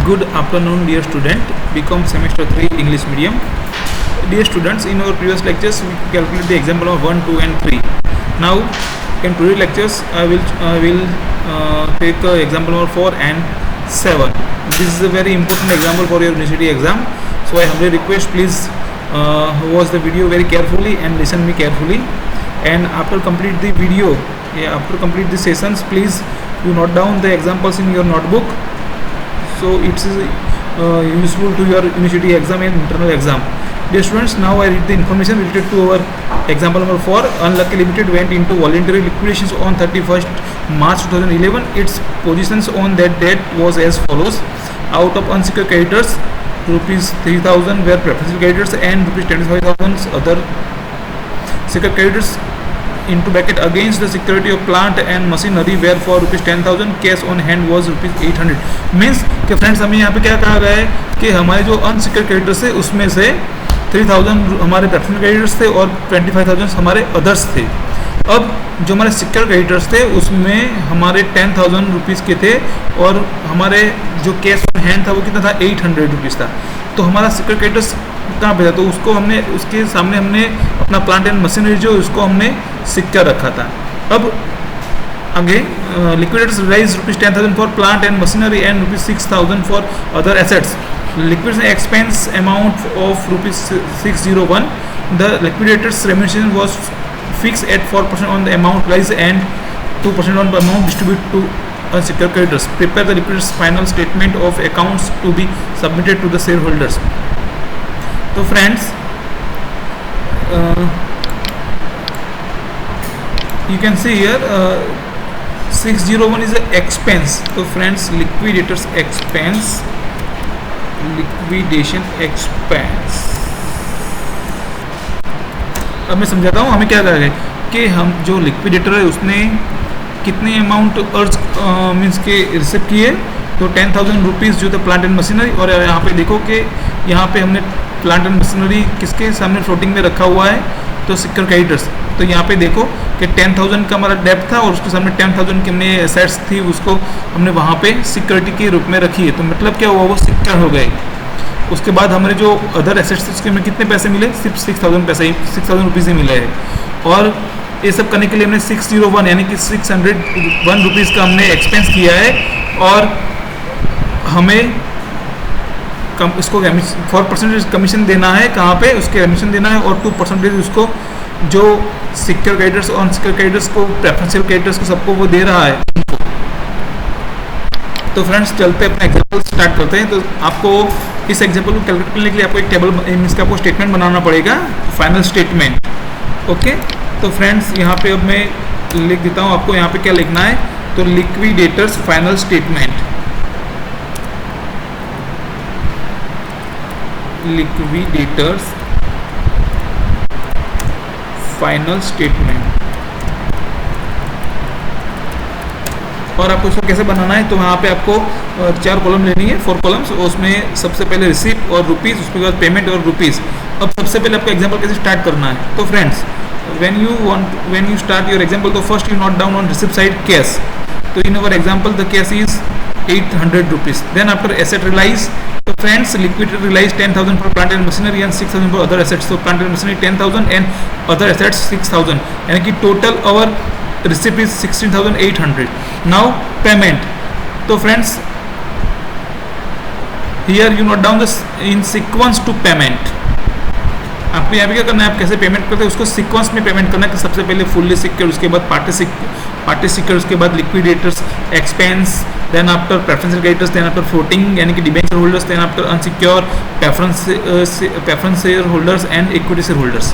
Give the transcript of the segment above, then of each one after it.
Good afternoon, dear student. BCom semester 3 English medium. Dear students, in our previous lectures we calculate the example of 1, 2 and 3. Now in today's lectures I will take example number 4 and 7. This is a very important example for your university exam. So I humbly request, please watch the video very carefully and listen me carefully. And after complete the video, after complete the sessions, please you note down the examples in your notebook. So it's useful to your university exam and internal exam. Dear students, now I read the information related to our example number 4. Unlucky Limited went into voluntary liquidations on 31st March 2011. Its positions on that date was as follows. Out of unsecured creditors, rupees 3,000 were preferential creditors and rupees 25,000 other secured creditors into bracket against the security of plant and machinery where for rupees 10,000 cash on hand was rupees 800. Means कि friends हमें यहाँ पे क्या कहा गया है कि हमारे जो अनसिक्योर्ड क्रेडिटर्स थे उसमें से 3,000 हमारे प्रेफरेंस क्रेडिटर्स थे और 25,000 हमारे अदर्स थे. अब जो हमारे सिक्योर क्रेडिटर्स थे उसमें हमारे 10,000 रुपीज़ के थे और हमारे जो कैश ऑन हैंड था वो कितना था 800 रुपीज़ था. तो हमारा सिक्योर क्रेडिटर्स कहाँ पे था, तो उसको हमने उसके सामने हमने अपना प्लांट एंड मशीनरी जो उसको हमने सिक्योर रखा था. अब आगे liquidators realise rupees 10,000 for plant and machinery and rupees 6,000 for other assets. Liquidation expense amount of rupees 601. The liquidator's remuneration was fixed at 4% on the amount raised and 2% on the amount distributed to unsecured creditors. Prepare the liquidator's final statement of accounts to be submitted to the shareholders. So friends, you can see here 601 is an expense. So friends, liquidator's expense, liquidation expense. अब मैं समझाता हूँ हमें क्या करेगा कि हम जो लिक्विडेटर है उसने कितने अमाउंट अर्ज मीन्स के रिसीव किए. तो 10,000 रुपीज़ जो था प्लांट एंड मशीनरी. और यहाँ पे देखो कि यहाँ पे हमने प्लांट एंड मशीनरी किसके सामने फ्लोटिंग में रखा हुआ है, तो सिक्योर क्रेडिटर्स. तो यहाँ पे देखो कि 10,000 का हमारा डेप्ट था और उसके सामने 10,000 की हमने एसेट्स थी उसको हमने वहाँ पे सिक्योरिटी के रूप में रखी है. तो मतलब क्या हुआ, वो सिक्योर हो गए. उसके बाद हमारे जो अदर एसेट्स थे उसके हमें कितने पैसे मिले, सिर्फ 6,000 पैसे ही 6,000 रुपीज़ ही मिले हैं. और ये सब करने के लिए हमने 601 यानी कि 601 रुपीज़ का हमने एक्सपेंस किया है. और हमें इसको 4% कमीशन देना है. कहाँ पे, उसके कमीशन देना है. और 2% उसको जो सिक्योर क्रेडिटर्स और अनसिक्योर क्रेडिटर्स को प्रेफरेंशियल क्रेडिटर्स को सबको वो दे रहा है. तो फ्रेंड्स चलते अपना एग्जाम्पल स्टार्ट करते हैं. तो आपको इस एग्जाम्पल को कैलकुलेट करने के लिए आपको एक टेबल इसका आपको स्टेटमेंट बनाना पड़ेगा, फाइनल स्टेटमेंट. ओके, तो फ्रेंड्स यहाँ पे अब मैं लिख देता हूँ आपको यहाँ पे क्या लिखना है. तो liquidators final statement, liquidators final statement. और आपको इसको कैसे बनाना है, तो वहाँ पे आपको 4 कॉलम लेनी है, 4 कॉलम्स. उसमें सबसे पहले रिसीप्ट और रुपीज़, उसके बाद पेमेंट और रुपीज़. अब सबसे पहले आपको एग्जांपल कैसे स्टार्ट करना है. तो friends when you start your example, तो first you note down on receipt side cash. तो in our example the cash is 800 rupees. Then after asset realise, तो friends liquidator realise 10,000 for plant and machinery and 6,000 for other assets. तो plant and machinery 10,000 and other assets 6,000 यानी कि total our receipt is 16,800. Now payment. तो friends here you note down this in sequence to payment. आपको यहाँ पे क्या करना है, आप कैसे पेमेंट करते हैं उसको सीक्वेंस में पेमेंट करना है. कि सबसे पहले फुल्ली सिक्योर, उसके बाद पार्टी सिक्योर, उसके बाद liquidators expense, then after preferential creditors, then after floating यानी कि debenture holders, then after unsecure preference share holders and equity share holders.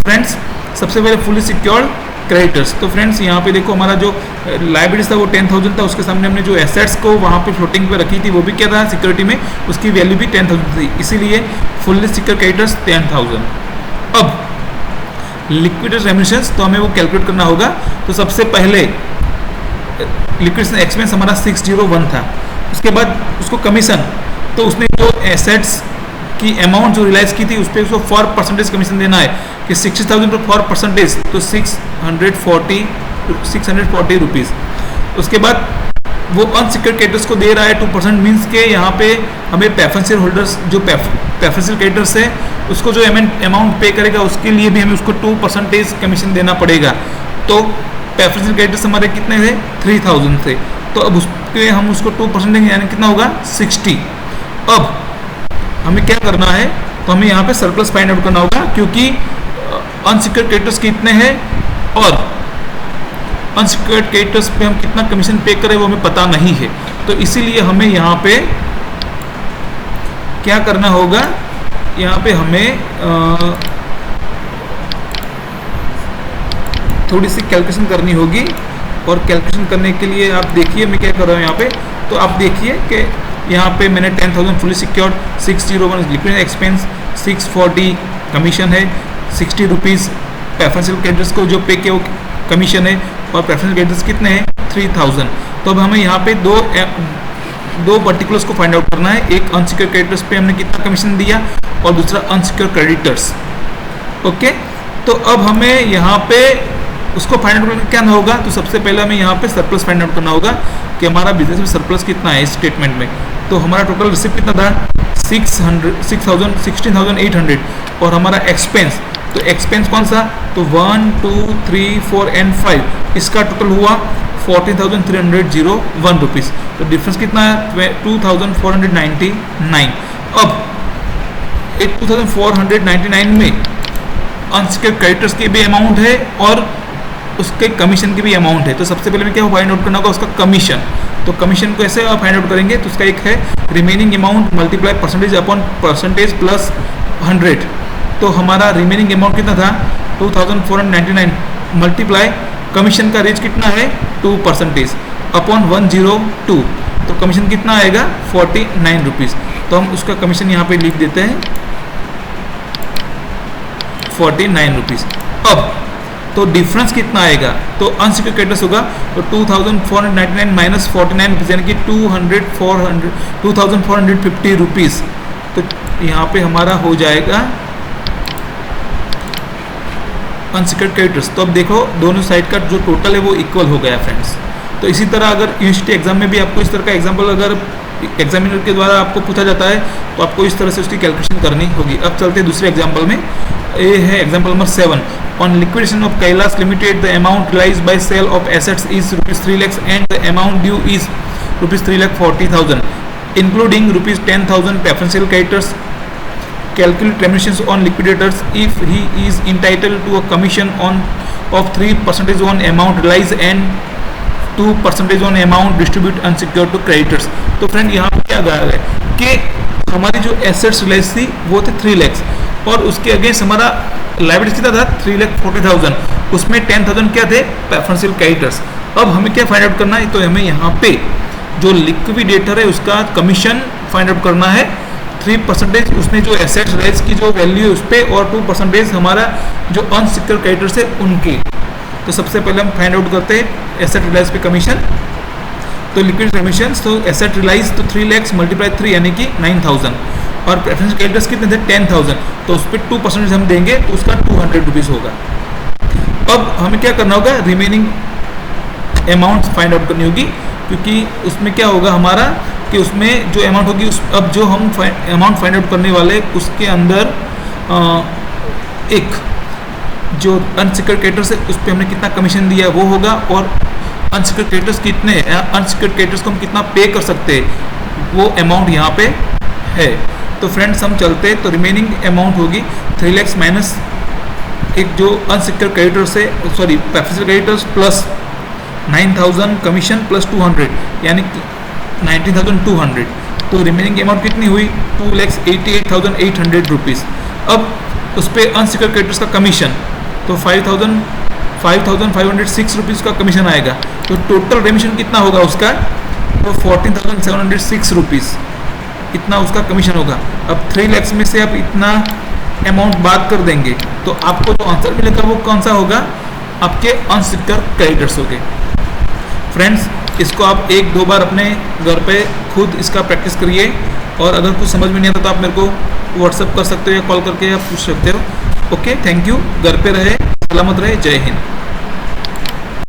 Friends सबसे पहले फुल्ली सिक्योर क्रेडिटर्स. तो फ्रेंड्स यहाँ पे देखो हमारा जो लायबिलिटीज था वो 10,000 था. उसके सामने हमने जो एसेट्स को वहाँ पे फ्लोटिंग पे रखी थी वो भी क्या था, सिक्योरिटी में उसकी वैल्यू भी 10,000 थी. इसीलिए फुल्ली सिक्योर क्रेडिटर्स 10,000. अब लिक्विडेटर रेम्युनरेशंस, तो हमें वो कैलकुलेट करना होगा. तो सबसे पहले लिक्विडेशन एक्सपेंस हमारा 601 था. उसके बाद उसको कमीशन, तो उसने जो एसेट्स की अमाउंट जो रिलाइज की थी उस पर उसको 4% कमीशन देना है कि 60,000 पर 4%, तो 640 रुपीज़. उसके बाद वो अनसिक्योर्ड क्रेडिटर्स को दे रहा है 2%, मीन्स के यहाँ पे हमें प्रेफरेंशियल होल्डर्स जो प्रेफरेंशियल क्रेडिटर्स है उसको जो अमाउंट पे करेगा उसके लिए भी हमें उसको 2% कमीशन देना पड़ेगा। तो प्रेफरेंशियल क्रेडिटर्स हमारे कितने थे 3000 थे, तो अब उसके हम उसको 2% देंगे यानी कितना होगा 60। अब हमें क्या करना है, तो हमें यहाँ पे सरप्लस फाइंड आउट करना होगा, क्योंकि अनसिक्योर्ड क्रेडिटर्स कितने हैं और अनसिक्योर्ड क्रेडिटर्स पे हम कितना कमीशन पे करें वो हमें पता नहीं है। तो इसीलिए हमें यहाँ पे क्या करना होगा, यहाँ पे हमें थोड़ी सी कैलकुलेशन करनी होगी। और कैलकुलेशन करने के लिए आप देखिए मैं क्या कर रहा हूँ यहाँ पे, तो आप देखिए कि यहाँ पे मैंने 10,000 fully secured, 601 liquid expense, 640 commission है, 60 रुपीज़ प्रेफरेंशियल क्रेडिटर्स को जो पे किया वो कमीशन है, और प्रेफरेंशियल क्रेडिटर्स कितने हैं 3000। तो अब हमें यहाँ पे दो पर्टिकुलर्स को फाइंड आउट करना है, एक अनसिक्योर्ड क्रेडिटर्स पे हमने कितना कमीशन दिया और दूसरा अनसिक्योर्ड क्रेडिटर्स। ओके, तो अब हमें यहाँ पे उसको फाइंड आउट करना क्या होगा, तो सबसे पहले हमें यहाँ पे सरप्लस फाइंड आउट करना होगा कि हमारा बिजनेस में सरप्लस कितना है इस स्टेटमेंट में। तो हमारा टोटल रिसिप्ट कितना था 16,800 और हमारा एक्सपेंस, तो एक्सपेंस कौन सा, तो 1 2 3 4 एंड 5 इसका टोटल हुआ 14,301 रुपीज़। तो डिफरेंस कितना है 2,499। अब 2,499 में अनसिक्योर्ड क्रेडिटर्स की भी अमाउंट है और उसके कमीशन की भी अमाउंट है। तो सबसे पहले में क्या फाइंड आउट करना होगा उसका कमीशन। तो कमीशन को ऐसे आप फाइंड आउट करेंगे, तो उसका एक है remaining amount multiply percentage upon percentage plus 100। तो हमारा रिमेनिंग अमाउंट कितना था 2,499 मल्टीप्लाई कमीशन का रेट कितना है 2% अपॉन 102, तो कमीशन कितना आएगा 49 रुपीज़। तो हम उसका कमीशन यहाँ पे लिख देते हैं 49 रुपीज़। अब तो डिफरेंस कितना आएगा, तो अनसिक्योर्ड क्रेडिटर्स होगा तो 2,499 माइनस 49 रुपीज़ यानी कि 2,450 रुपीज़। तो यहाँ पे हमारा हो जाएगा अनसिक्योर्ड क्रेडिटर्स। तो अब देखो दोनों साइड का जो टोटल है वो इक्वल हो गया फ्रेंड्स। तो इसी तरह अगर यूनिवर्सिटी एग्जाम में भी आपको इस तरह का एग्जाम्पल अगर एग्जामिनर के द्वारा आपको पूछा जाता है तो आपको इस तरह से उसकी कैलकुलेशन करनी होगी। अब चलते हैं दूसरे एग्जाम्पल में, ये है example number 7। On liquidation of Kailash limited the amount realise by sale of assets is ₹3 lakhs and the amount due is ₹3,40,000 including ₹10,000 preferential creditors. Calculate remunerations on liquidators if he is entitled to a commission of 3% on amount realized and 2% on amount distribute unsecured to creditors. तो friend यहाँ पे क्या कहा है कि हमारी जो assets relies थी वो थे 3 lakhs और उसके अगेंस्ट हमारा लायबिलिटी कितना था 3,40,000, उसमें 10,000 क्या थे प्रेफरेंशियल क्रेडिटर्स। अब हमें क्या फाइंड आउट करना है, तो हमें यहाँ पे जो लिक्विडेटर है उसका कमीशन फाइंड आउट करना है 3% उसने जो एसेट्स राइज की जो वैल्यू है उस पर और 2% हमारा जो अनसिक्योर्ड क्रेडिटर्स है उनके। तो सबसे पहले हम फाइंड आउट करते हैं एसेट रिलाइज पे कमीशन। तो लिक्विड कमीशन तो एसेट रिलाइज तो 3 lakhs मल्टीप्लाई 3 यानी कि 9,000 और प्रेफरेंशियल क्रेडिटर्स कितने थे 10,000, तो उस पर 2% हम देंगे तो उसका 200 रुपीज़ होगा। अब हमें क्या करना होगा रिमेनिंग अमाउंट फाइंड आउट करनी होगी, क्योंकि उसमें क्या होगा हमारा कि उसमें जो अमाउंट होगी उस अब जो हम अमाउंट फाइंड आउट करने वाले उसके अंदर एक जो अनसिक्योर्ड क्रेडिटर्स है उस पर हमने कितना कमीशन दिया वो होगा और अनसिक्योर्ड क्रेडिटर्स कितने अनसिक्योर्ड क्रेडिटर्स को हम कितना पे कर सकते हैं वो अमाउंट यहाँ पे है। तो फ्रेंड्स हम चलते तो रिमेनिंग अमाउंट होगी 3 lakhs माइनस एक जो अनसिक्योर्ड क्रेडिटर्स है sorry preferential creditors plus 9,000 commission plus 200 यानी कि 19,200। तो रिमेनिंग अमाउंट कितनी हुई 2,88,800 रुपीज़। अब उस पर अनसिक्योर्ड क्रेडिटर्स का कमीशन तो 5,506 रुपीज़ का कमीशन आएगा। तो टोटल रेमिशन कितना होगा उसका तो 14,706 रुपीज़ इतना उसका कमीशन होगा। अब 3 lakhs में से आप इतना अमाउंट बात कर देंगे तो आपको जो आंसर मिलेगा वो कौन सा होगा आपके अनसिक्योर्ड क्रेडिटर्स होंगे। फ्रेंड्स इसको आप 1-2 बार अपने घर पे खुद इसका प्रैक्टिस करिए और अगर कुछ समझ में नहीं आता तो आप मेरे को व्हाट्सएप कर सकते हो या कॉल करके आप पूछ सकते हो। Okay, thank you. घर पे रहे, सलामत रहे, जय हिंद।